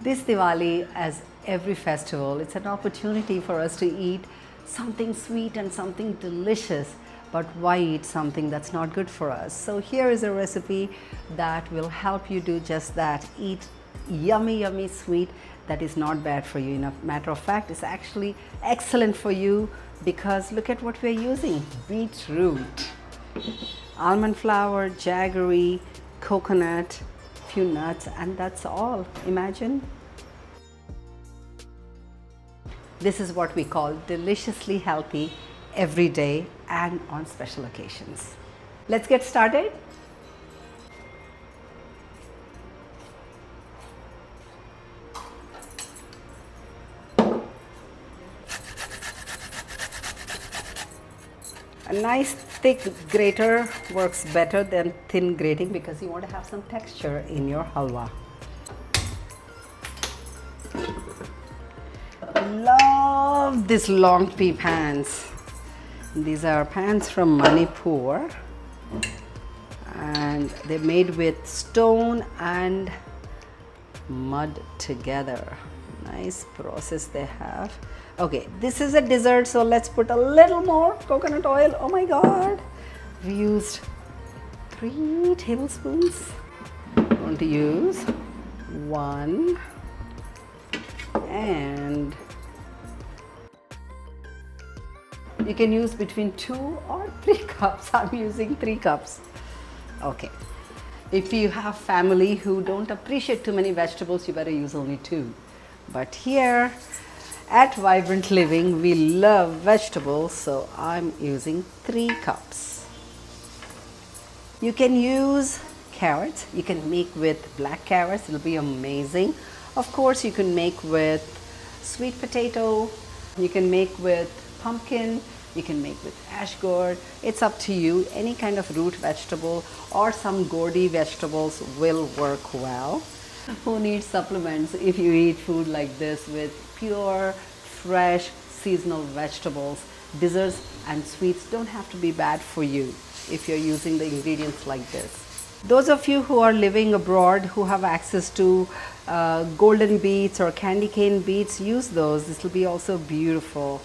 This Diwali, as every festival, it's an opportunity for us to eat something sweet and something delicious. But why eat something that's not good for us? So here is a recipe that will help you do just that. Eat yummy, yummy sweet that is not bad for you. In a matter of fact, it's actually excellent for you because look at what we're using. Beetroot, almond flour, jaggery, coconut, few nuts, and that's all. Imagine. This is what we call deliciously healthy every day and on special occasions. Let's get started. A nice thick grater works better than thin grating because you want to have some texture in your halwa. Love these long pea pans. These are pans from Manipur and they're made with stone and mud together. Nice process they have. Okay, this is a dessert, so let's put a little more coconut oil. Oh my God, we used 3 tablespoons. I'm going to use 1 and you can use between 2 or 3 cups. I'm using 3 cups. Okay. If you have family who don't appreciate too many vegetables, you better use only 2. But here at Vibrant Living, we love vegetables, so I'm using 3 cups. You can use carrots. You can make with black carrots. It'll be amazing. Of course, you can make with sweet potato. You can make with pumpkin. You can make with ash gourd. It's up to you. Any kind of root vegetable or some gourdy vegetables will work well. Who needs supplements if you eat food like this with pure, fresh, seasonal vegetables? Desserts and sweets don't have to be bad for you if you're using the ingredients like this. Those of you who are living abroad who have access to golden beets or candy cane beets, use those. This will be also beautiful.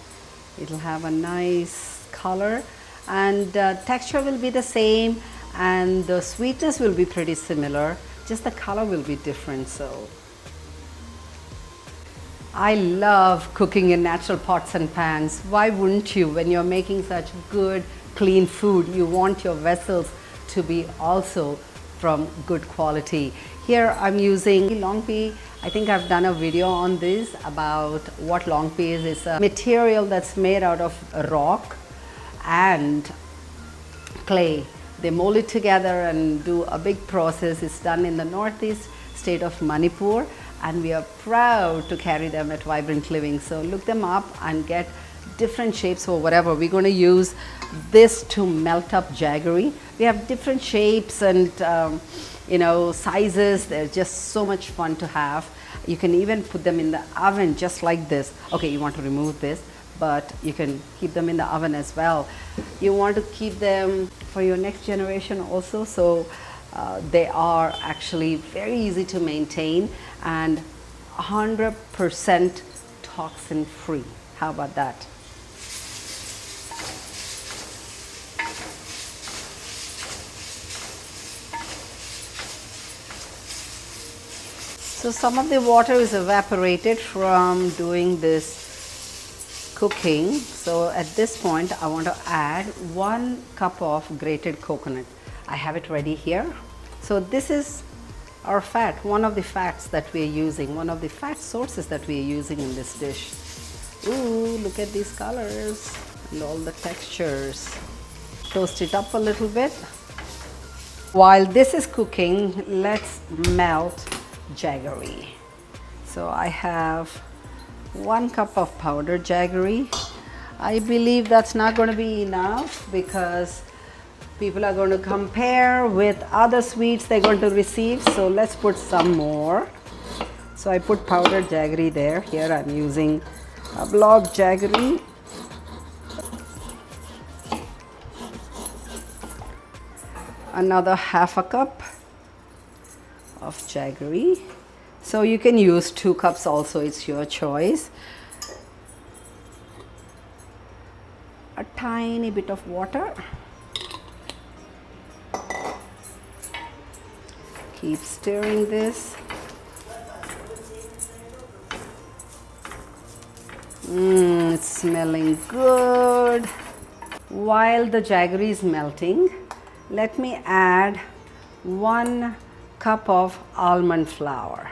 It'll have a nice color and texture will be the same and the sweetness will be pretty similar, just the color will be different. So I love cooking in natural pots and pans. Why wouldn't you? When you're making such good clean food, you want your vessels to be also from good quality. Here I'm using long pea. I think I've done a video on this about what long pea is. It's a material that's made out of rock and clay. They mold it together and do a big process. It's done in the northeast state of Manipur and we are proud to carry them at Vibrant Living. So look them up and get different shapes or whatever. We're going to use this to melt up jaggery. We have different shapes and you know, sizes. They're just so much fun to have. You can even put them in the oven just like this. Okay, you want to remove this, but you can keep them in the oven as well. You want to keep them for your next generation also, so they are actually very easy to maintain and 100% toxin free. How about that? So some of the water is evaporated from doing this cooking. So at this point, I want to add 1 cup of grated coconut. I have it ready here. So this is our fat, one of the fats that we are using, one of the fat sources that we are using in this dish. Ooh, look at these colors and all the textures. Toast it up a little bit. While this is cooking, let's melt jaggery. So I have 1 cup of powdered jaggery. I believe that's not going to be enough because people are going to compare with other sweets they're going to receive. So let's put some more. So I put powdered jaggery there. Here I'm using a block jaggery. Another half a cup of jaggery. So you can use 2 cups also, it's your choice. A tiny bit of water. Keep stirring this. It's smelling good. While the jaggery is melting, let me add 1 cup of almond flour.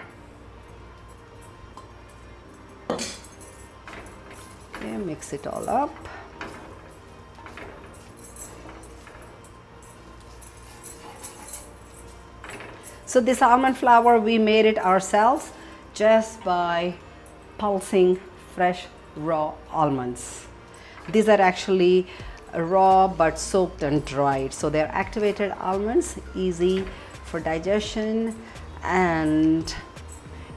Okay, mix it all up. So this almond flour, we made it ourselves just by pulsing fresh raw almonds. These are actually raw but soaked and dried. So they're activated almonds, easy for digestion, and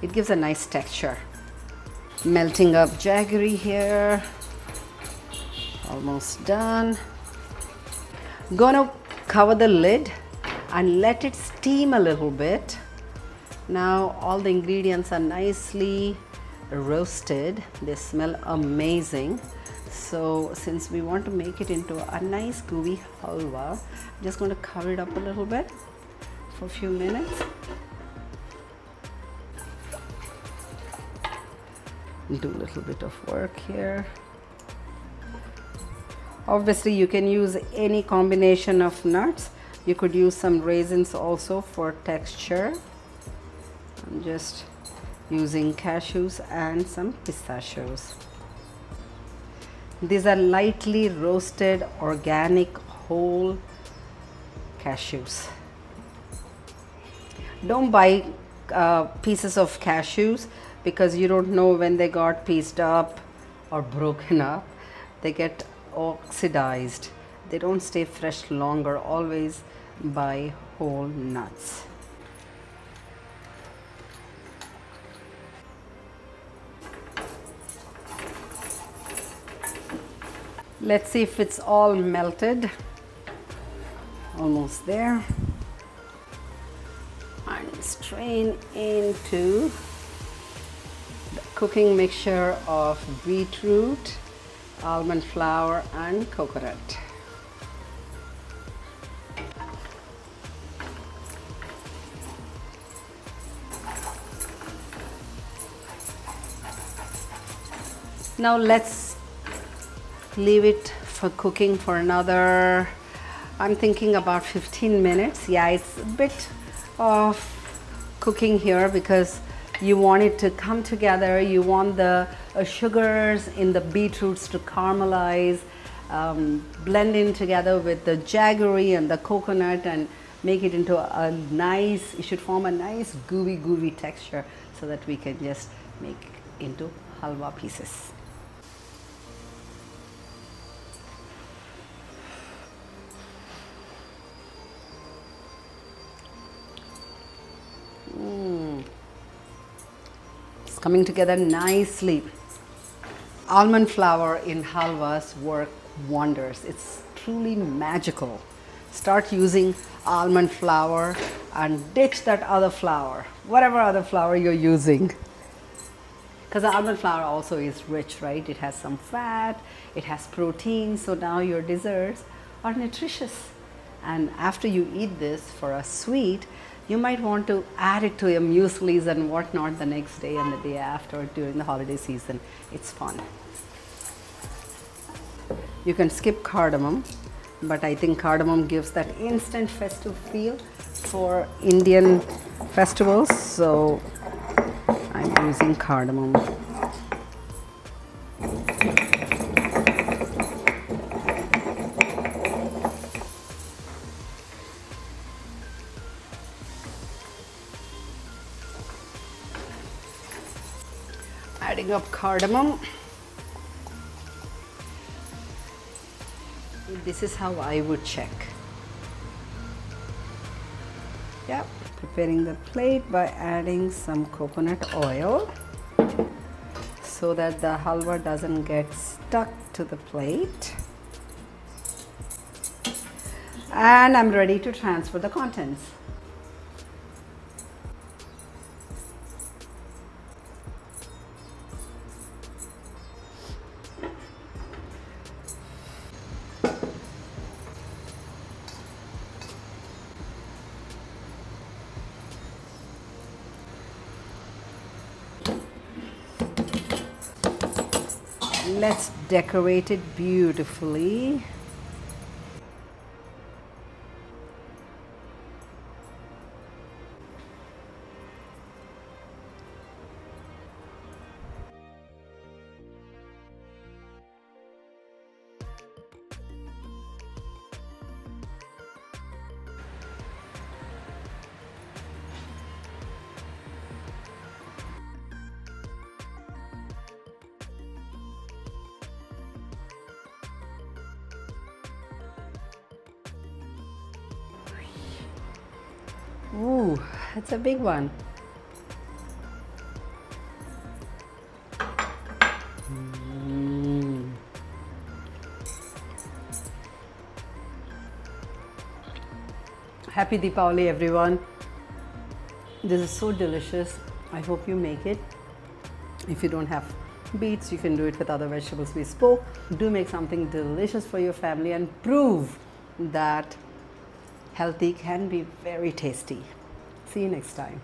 it gives a nice texture. Melting up jaggery here. Almost done. Gonna cover the lid and let it steam a little bit. Now all the ingredients are nicely roasted. They smell amazing. So since we want to make it into a nice gooey halwa, I'm just going to cover it up a little bit for a few minutes. Do a little bit of work here. Obviously you can use any combination of nuts. You could use some raisins also for texture. I'm just using cashews and some pistachios. These are lightly roasted organic whole cashews. Don't buy pieces of cashews because you don't know when they got pieced up or broken up. They get oxidized. They don't stay fresh longer. Always buy whole nuts. Let's see if it's all melted. Almost there. And strain into the cooking mixture of beetroot, almond flour and coconut. Now let's leave it for cooking for another, I'm thinking about 15 minutes. Yeah, it's a bit of cooking here because you want it to come together. You want the sugars in the beetroots to caramelize, blend in together with the jaggery and the coconut and make it into a nice, it should form a nice gooey texture so that we can just make into halwa pieces. It's coming together nicely. Almond flour in halwas work wonders. It's truly magical. Start using almond flour and ditch that other flour, whatever other flour you're using. Because the almond flour also is rich, right? It has some fat, it has protein, so now your desserts are nutritious. And after you eat this for a sweet, you might want to add it to your mueslis and whatnot the next day and the day after during the holiday season. It's fun. You can skip cardamom, but I think cardamom gives that instant festive feel for Indian festivals, so I'm using cardamom. Adding up cardamom. This is how I would check. Yeah, preparing the plate by adding some coconut oil so that the halwa doesn't get stuck to the plate. And I'm ready to transfer the contents. Let's decorate it beautifully. Ooh, that's a big one. Happy Diwali, everyone. This is so delicious. I hope you make it. If you don't have beets, you can do it with other vegetables we spoke. Do make something delicious for your family and prove that healthy can be very tasty. See you next time.